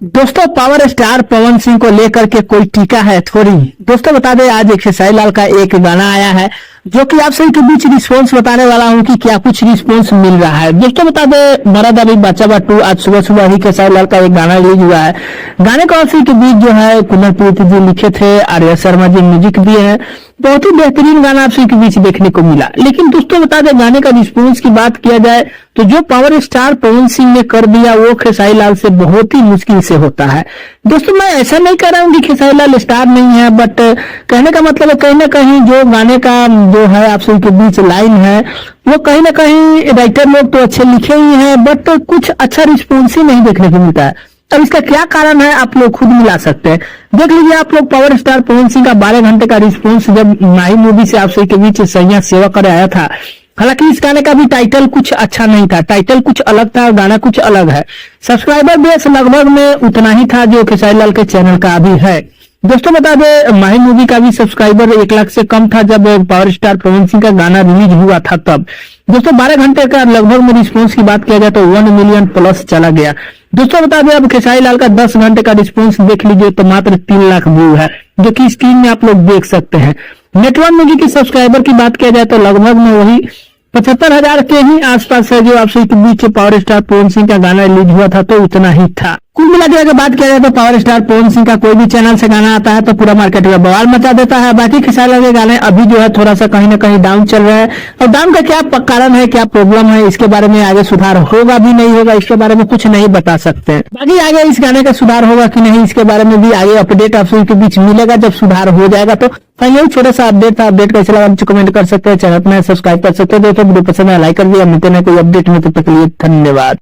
दोस्तों, power star Pawan Singh को लेकर के कोई टीका है थोड़ी। दोस्तों बता दें, आज एक खेसारी लाल का एक गाना आया है जो कि आप सभी के बीच रिस्पॉन्स बताने वाला हूं कि क्या कुछ रिस्पॉन्स मिल रहा है। दोस्तों बता दें, मरद अभी बच्चा बट्टू आज सुबह सुबह ही खेसारी लाल का एक गाना रिलीज हुआ है। गाने को आप सभी के बीच जो है कुमार प्रीति जी लिखे थे, आर्या शर्मा जी म्यूजिक दिए हैं। बहुत ही बेहतरीन गाना आप सभी के बीच देखने को मिला। लेकिन दोस्तों बता दें, गाने का रिस्पॉन्स की बात किया जाए तो जो पावर स्टार पवन सिंह ने कर दिया वो खेसारी लाल से बहुत ही मुश्किल से होता है। दोस्तों मैं ऐसा नहीं कह रहा हूँ कि खेसारी लाल स्टार नहीं है, बट कहने का मतलब है कहीं ना कहीं जो गाने का जो है आप सभी के बीच लाइन है वो कहीं ना कहीं राइटर लोग तो अच्छे लिखे ही हैं, बट कुछ अच्छा रिस्पॉन्स ही नहीं देखने को मिलता है। अब इसका क्या कारण है आप लोग खुद मिला सकते हैं। देख लीजिए आप लोग, पावर स्टार पवन सिंह का 12 घंटे का रिस्पॉन्स जब माही मूवी से आप सभी के बीच सैया सेवा कर आया था। हालांकि इस गाने का भी टाइटल कुछ अच्छा नहीं था, टाइटल कुछ अलग था और गाना कुछ अलग है। सब्सक्राइबर बेस लगभग में उतना ही था जो खेसारी लाल के चैनल का अभी है। दोस्तों बता दें, माही मूवी का भी सब्सक्राइबर 1 लाख से कम था जब पावर स्टार पवन सिंह का गाना रिलीज हुआ था तब। दोस्तों 12 घंटे का लगभग में रिस्पॉन्स की बात किया जाए तो 1 मिलियन प्लस चला गया। दोस्तों बता दें, अब खेसारी लाल का 10 घंटे का रिस्पॉन्स देख लीजिए तो मात्र 3 लाख व्यू है, जो कि स्क्रीन में आप लोग देख सकते हैं। नेटवर्क म्यूजिक की सब्सक्राइबर की बात किया जाए तो लगभग में वही 75,000 के ही आसपास है जो आप सभी के बीच पावर स्टार पवन सिंह का गाना रिलीज हुआ था तो इतना ही था। कुल मिला के अगर बात किया जाए तो पावर स्टार पवन सिंह का कोई भी चैनल से गाना आता है तो पूरा मार्केट में बवाल मचा देता है। बाकी खेसारी लाल के गाने अभी जो है थोड़ा सा कहीं ना कहीं डाउन चल रहा है, और डाउन का क्या कारण है, क्या प्रॉब्लम है, इसके बारे में आगे सुधार होगा भी नहीं होगा, इसके बारे में कुछ नहीं बता सकते हैं। बाकी आगे इस गाने का सुधार होगा कि नहीं, इसके बारे में भी आगे अपडेट आप सभी के बीच मिलेगा जब सुधार हो जाएगा। तो फाइनली छोटा सा अपडेट था। अपडेट कैसे लगा नीचे कमेंट कर सकते हैं, चैनल में सब्सक्राइब कर सकते हैं। दोस्तों वीडियो पसंद है लाइक कर दिया। मिलते हैं कोई अपडेट में, तब तक के लिए धन्यवाद।